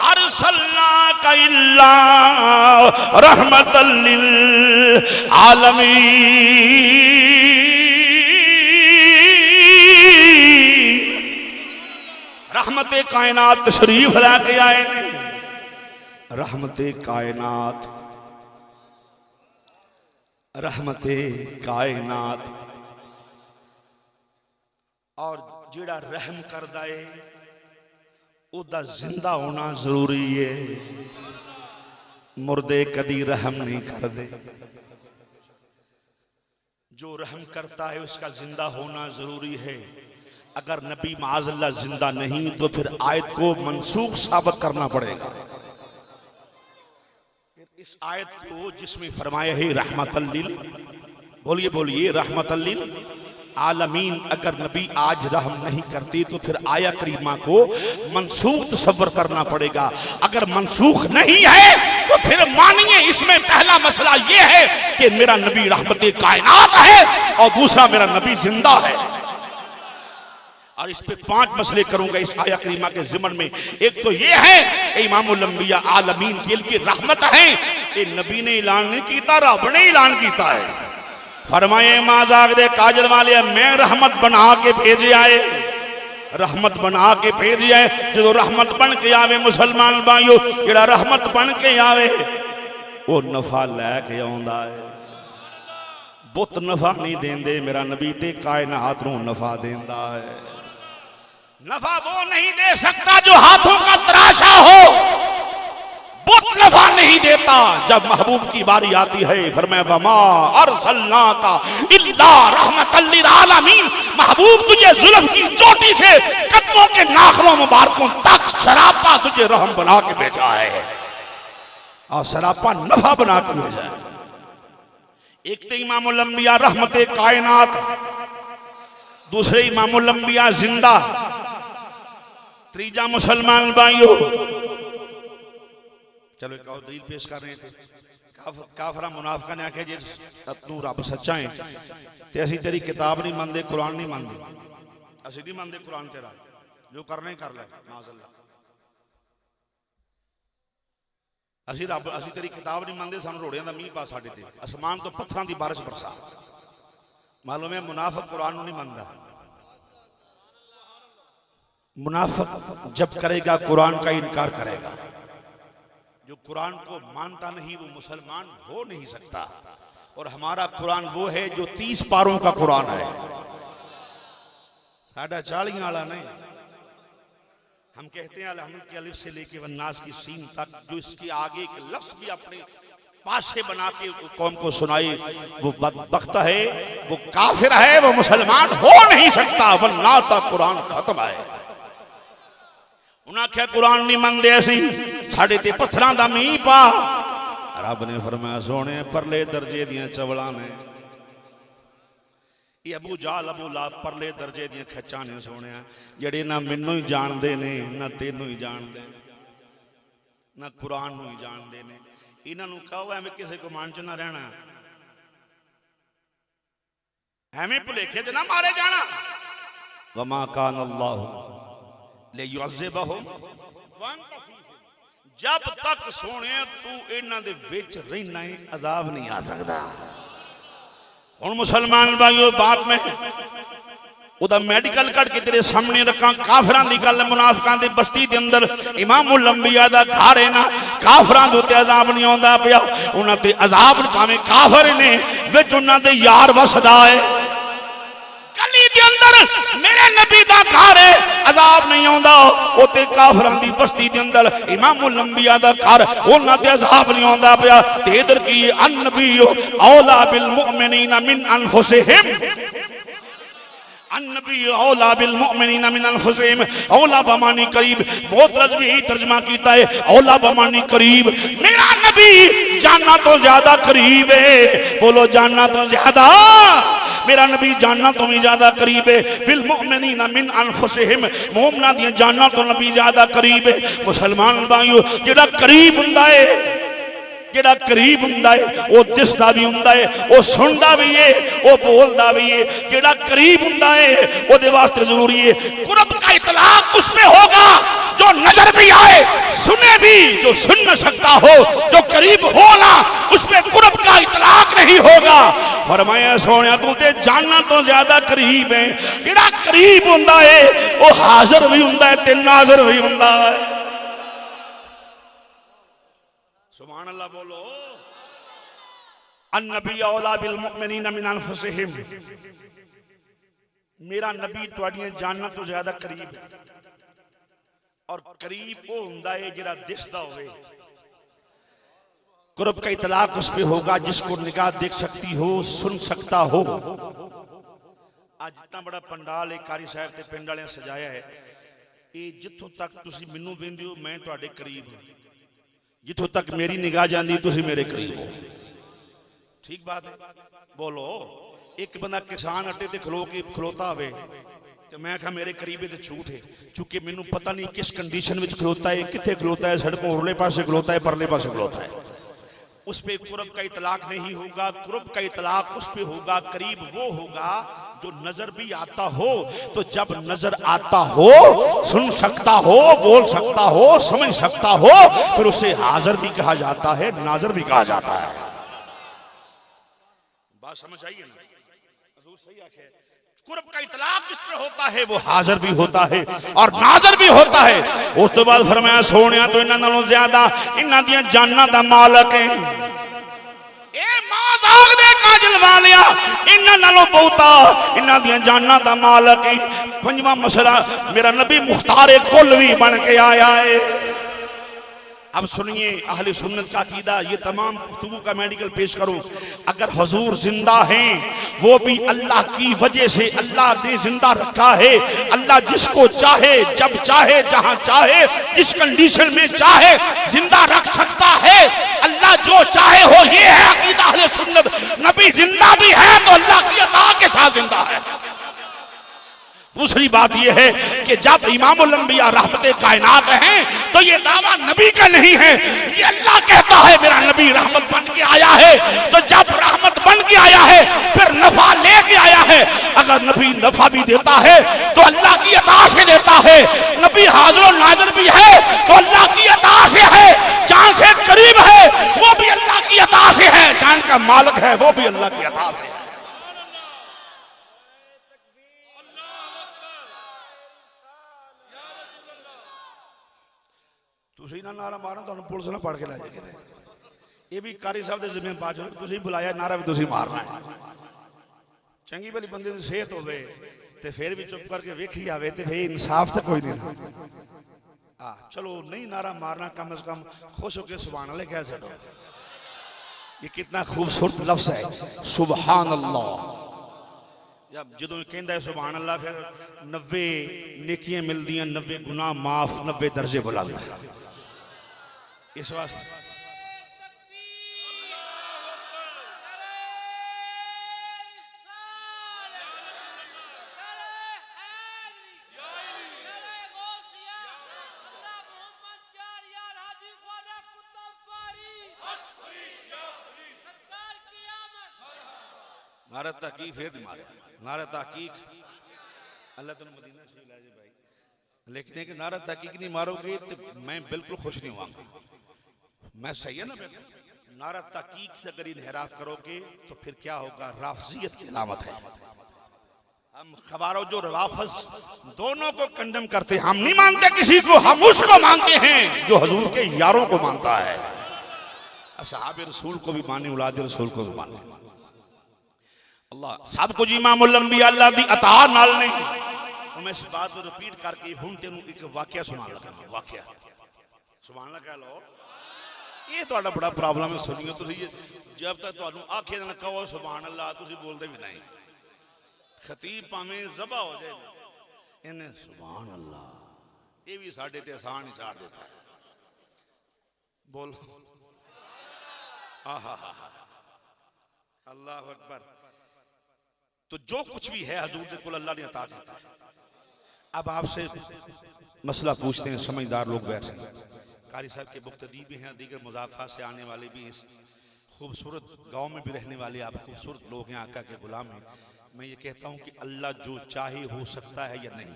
अरसलनाका इल्ला रहमतल लिल आलमीन। रहमते कायनात तशरीफ लाके आए ने, रहमते कायनात, रहमते कायनात। और जिहड़ा रहम करदा है उदा जिंदा होना जरूरी है। मुर्दे कदी रहम नहीं करते, जो रहम करता है उसका जिंदा होना जरूरी है। अगर नबी माज़अल्लाह जिंदा नहीं तो फिर आयत को मनसूख साबित करना पड़ेगा। इस आयत को जिसमें फरमाया है रहमतल लिल, बोलिए बोलिए रहमतल लिल आलमीन, अगर नबी आज रहम नहीं करती तो फिर आया करीमा को मनसूख तसव्वुर करना पड़ेगा। अगर मनसूख नहीं है तो फिर मानिए इसमें पहला मसला यह है कि मेरा नबी रहमते कायनात है और दूसरा मेरा नबी जिंदा है। और इस पे 5 मसले करूंगा इस आया करीमा के ज़िमन में। एक तो ये है इमामुल अंबिया आलमीन के लिए रहमत है। ये नबी ने ऐलान नहीं किया, रब ने ऐलान किया है। फरमाए माजाक दे काजल वाले मैं रहमत बना के भेजे आए, रहमत बना के भेजे आए। जो रहमत बन के आवे मुसलमान भाइयों, जेड़ा रहमत बन के आवे वो नफा लैके आउंदा है। बुत नफा नहीं देंदे, मेरा नबी ते कायनात नूं नफा देंदा है। नफा वो नहीं दे सकता जो हाथों का तराशा हो, बुत नफा नहीं देता। जब महबूब की बारी आती है फरमाया वमा अरसलनाका इल्ला रहमतल लिल आलमीन, महबूब तुझे जुल्फ की चोटी से कदमों के नाखुनों मुबारकों तक सरापा तुझे रहम बना के भेजा है और सरापा नफा बना के भेजा है। एक तो इमामुल अंबिया रहमते कायनात, दूसरे इमामुल अंबिया जिंदा, तीजा मुसलमान भाइयों। चलो एक और दलील पेश कर रहे थे। काफरा मुनाफिका ने आखे जे तू रब सच्चा है ते असी तेरी किताब नहीं मानते, कुरान नहीं मानते, असी नहीं मानते कुरान तेरा, जो करना ही कर ले माज़अल्लाह। असी रब असी तेरी किताब नहीं मानते, सानू रोड़ियां दा मींह पा साडे ते, आसमान तो पत्थरां दी बारिश बरसा। मालूम है मुनाफिक कुरान नहीं मानता। मुनाफिक जब करेगा कुरान का इनकार करेगा। जो कुरान को मानता नहीं वो मुसलमान हो नहीं सकता। और हमारा कुरान वो है जो 30 पारों का कुरान है, साढ़ा 40 वाला नहीं। हम कहते हैं अलहम्दुलिल्लाह की अलिफ से लेके वन्नास की सीन तक, जो इसके आगे के लफ्ज भी अपने पास से बना के कौम को सुनाए वो बदबख्त है, वो काफिर है, वो मुसलमान हो नहीं सकता। वन्नास तक कुरान खत्म है। उन्हें क्या कुरान नहीं मनते असी, साढ़े ते पत्थरां दा मींह पा। रब ने फरमाया सोने परले दर्जे दियां चवलां ने, ये अबू जाल अबू लाब परले दर्जे दियां खच्चां ने सोने, जेड़े ना मैनू ही जानते ने, ना तेनू ही जानते, ना कुरान नू ही जानते ने। इन्हों कहो एवं किसी को मन च ना रहना, एवं भुलेखे च ना मारे जाना। वमा कान अल्लाहु लियुअज़्ज़िबहुम जब तक सोने तू इन्हां दे विच रहना है अजाब नहीं आ सकता। हुण मुसलमान भाइयों बात में उदा मेडिकल कट के तेरे सामने रखा। काफिरां दी गल, मुनाफिकां दी बस्ती दे अंदर इमामुल अंबिया दा घर है ना, काफिरां दे उत्ते अजाब नहीं आउंदा पिया। उन्हां ते अजाब भावें काफिर ने विच उन्हां दे यार वसदा है। गली दे अंदर मेरे नबी दा घर है, अजाब नहीं आउंदा। उत्ते काफिरां दी बस्ती दे अंदर इमामुल अंबिया दा घर, उन्हां ते अजाब नहीं आउंदा पिया। ते इधर की अन्नबियो औला बिल मुमिनीना मिन अनफुसिहिम, अन्नबी औला बिल मुमिनीना मिन अनफुसिहिम। औला बमानी करीब, बहुत रजवी तर्जमा कीता है औला बमानी करीब। मेरा नबी जानना तो ज्यादा करीब है, बोलो जानना तो ज्यादा, मेरा नबी जानना तो भी ज्यादा करीब है। बिल मुमिनीना मिन अनफुसिहिम, मोमना दी जानना तो नबी ज्यादा करीब है। मुसलमान भाइयों जेड़ा करीब हुंदा है जेड़ा करीब हुंदा है वो दिसदा भी हुंदा है, वो सुनदा भी है, वो बोलदा भी है। जेड़ा करीब हुंदा है ओदे वास्ते जरूरी है कुर्ब का इतलाक उसमें होगा जो नजर भी आए, सुने भी, जो सुन न सकता हो, जो करीब हो ना, उसमें कुर्ब का इतलाक नहीं होगा। फरमाया सोनिया तू ते जानना तो ज्यादा करीब है। जेड़ा करीब हुंदा है वो हाजिर भी हुंदा है ते नाज़िर भी हुंदा है। सुभान अल्लाह बोलो। अन्नबी औला बिल मुमिनीन मिन अनफुसिहिम, मेरा नबी तुहाडियां जानना तो ज्यादा करीब है। और करीब वो हुंदा है जेड़ा दिसदा होवे। कुर्ब का इतलाक उस पे होगा जिसको निगाह देख सकती हो, सुन सकता हो। आज इतना बड़ा पंडाल है कारी साहब ते पिंड वाले सजाया है, ये जिथों तक तुसी मैनू वेंदे हो मैं तुहाडे करीब हूं, जिथों तक मेरी निगाह जांदी तुसी मेरे करीब हो। ठीक बात है बोलो। एक बंदा किसान अड्डे ते खलोता होवे तो मैं कहा मेरे करीब तो झूठ है, चूंकि मैनू पता नहीं किस कंडीशन में खलोता है, कितने खलोता है, सड़कों उरले पासे खलोता है, परले पासे खलोता है। उस पे कुर्ब का इतलाक नहीं होगा। कुर्ब का इतलाक उस पे होगा, करीब वो होगा जो नजर भी आता हो। तो जब नजर आता हो, सुन सकता हो, बोल सकता हो, समझ सकता हो, फिर उसे हाजिर भी कहा जाता है, नाज़िर भी कहा जाता है। बात समझ आइए ना? हुजूर सही आखे कुर्ब का इतलाक जिस पे होता है वो हाजिर भी होता है और नाज़िर भी होता है। उस तो बाद फरमाया सोनिया तो इन्हां नालों ज्यादा इन्हां दियां जानां दा मालिक है। ए माज़ाग दे काजल वालिया, इन्हां नालों बहुता इन्हां दियां जानां दा मालिक है। पंजवां मसला, मेरा नबी मुख्तार कुल भी बन के आया है। अब सुनिए अहले सुन्नत का अकीदा, ये तमाम गुफ्तगू का मेडिकल पेश करूं। अगर हुजूर जिंदा हैं, वो भी अल्लाह की वजह से अल्लाह ने जिंदा रखा है। अल्लाह जिसको चाहे, जब चाहे, जहां चाहे, जिस कंडीशन में चाहे जिंदा रख सकता है। अल्लाह जो चाहे हो, ये है अकीदा अहले सुन्नत। नबी जिंदा भी है तो अल्लाह की अता के साथ जिंदा है। दूसरी बात यह है कि जब इमामुल अंबिया रहमते कायनात हैं तो ये दावा नबी का नहीं है, ये अल्लाह कहता है मेरा नबी रहमत बन के आया है। तो जब रहमत बन के आया है फिर नफा लेके आया है। अगर नबी नफा भी देता है तो अल्लाह की अता से देता है। नबी हाजिर और नाज़िर भी है तो अल्लाह की अता से है। जान से करीब है वो भी अल्लाह की अता से है। जान का मालिक है वो भी अल्लाह की अता से है। तुसी ना नारा मारो तो पुलिस ना पढ़ के ला जाएगी। ये भी कारी साहब के जिम्मे बाज हो, तुसी बुलाया नारा भी तुसी मारना है। चंगी भली बंदे की सेहत होवे ते फिर भी चुप करके वेखी आवे ते फिर इंसाफ तो कोई नहीं। चलो नहीं नारा मारना, कम से कम खुश होकर सुभान अल्लाह कह सको। ये कितना खूबसूरत लफ्ज है सुभान अल्लाह। जब जो कहता है सुभान अल्लाह फिर 90 नेकियां मिलदियां, 90 गुनाह माफ, 90 दर्जे बुलंद। इस वास्ते नारा तहकीक फिर नहीं मारे, नारा तहकीक अल्लाह तुम मदीना से ला दे भाई, लेकिन एक नारा तहकीक नहीं मारोगे तो मैं बिल्कुल खुश नहीं हुआंगा। मैं सही है ना? नारा तहकीक से अगर इन्हिराफ करोगे तो फिर क्या होगा? राफजियत की अलामत है। हम खबारों जो रवाफस दोनों को कंडम करते हैं। हम नहीं मानते किसी को, हम उसको मानते हैं जो हुजूर के यारों को मानता है। असहाब रसूल को भी माने, औलाद रसूल को भी माने। अल्लाह सब कुछ इमामुल अंबिया अल्लाह दी अता नाल नहीं। तो मैं इस बात को रिपीट करके हुण तेनू एक वाकया सुना लगा। वाकया सुभान अल्लाह कह लो। ये तो बड़ा प्रॉब्लम है। सुनियो तुसीं जब तक तुहानू आखे ना कहो सुभान अल्लाह तुसीं बोलते भी नहीं। खतीब भावें ज़बा हो जाए इन्हें सुभान अल्लाह, ये भी साढ़े ते आसान ही चाड़ देता है। बोल अल्लाह अकबर। तो जो कुछ भी है हुजूर के कुल अल्लाह ने अता किया। अब आपसे मसला पूछते हैं, समझदार लोग बैठे। कारी साहब के मुक्तदी भी हैं, दीगर मुजाफा से आने वाले भी, इस खूबसूरत गांव में भी रहने वाले आप खूबसूरत लोग हैं, आका के गुलाम हैं। मैं ये कहता हूं कि अल्लाह जो चाहे हो सकता है या नहीं?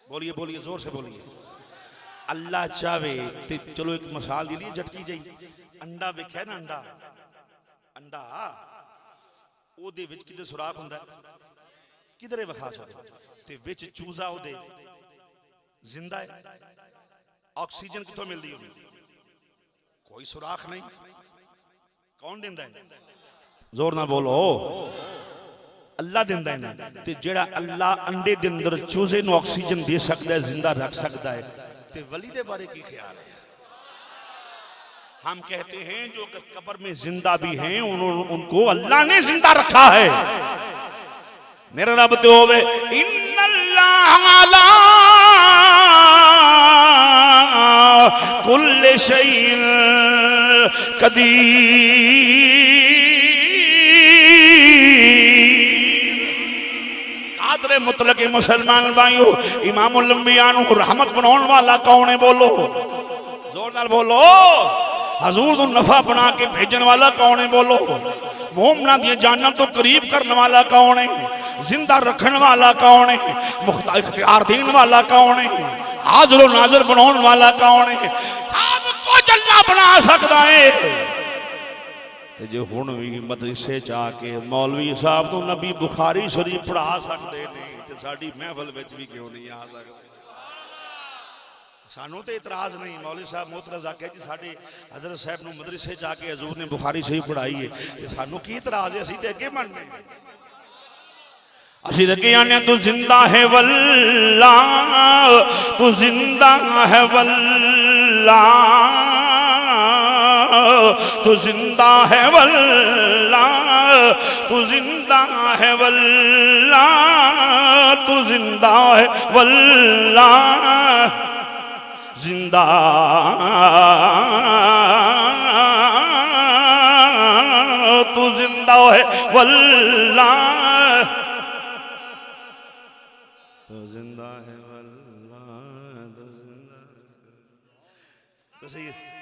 बोलिए बोलिए, जोर से बोलिए। अल्लाह चाहे तो चलो एक मिसाल दे दी झटकी जी। अंडा वेख्या ना, अंडा अंडा ओदे विच किते सुराख हुंदा है, किधरे विखा छड़ो ते विच चूजा ओदे जिंदा है, ऑक्सीजन कितों मिलदी होगी? कोई सुराख नहीं। कौन दिंदा है? जोर ना बोलो। अल्लाह दिंदा है ना। ते जेड़ा अल्लाह अंडे दे अंदर चूजे नूं ऑक्सीजन दे सकदा है, जिंदा रख सकदा है, ते वली दे बारे की ख्याल है? हम कहते हैं जो कब्र में जिंदा भी हैं उनको अल्लाह ने जिंदा रखा है। मेरा रब तो होवे इन्नल्लाह अला कुल्ले शैइन कदीर। कादरे मुतलक मुसलमान भाइयों, इमामुल अंबिया नूं रहमत बनाने वाला कौन है? बोलो जोरदार बोलो। हजूर को नफा बना के भेजने वाला कौन है? बोलो। मोमना दी जाना तो करीब करने वाला कौन है? जिंदा रखने वाला कौन है? मुख्तार इख्तियार देने वाला कौन है? हाजिर नाजर बनाने वाला कौन है? सब कुछ अल्लाह बना सकता है। जो हुण भी मदरसे च आके मौलवी साहब तो नबी बुखारी शरीफ पढ़ा सकते नहीं, तो साडी महफिल विच भी क्यों नहीं आ सकते? सानू तो इतराज नहीं। मौलवी साहब मोतरज आके जी साडे हजरत साहब नूं मदरसे च आके हजूर ने बुखारी शरीफ पढ़ाई है, सानू की इतराज है? असीं ते अगे मनने, असीं ते अगे आने। तू जिंदा है वल्ला, तू जिंदा है वल्ला, तू जिंदा है वल्ला, तू जिंदा है वल्ला, तू जिंदा है वल्ला, जिंदा तू जिंदा है वल्ला, तू जिंदा है वल्ला, तू जिंदा।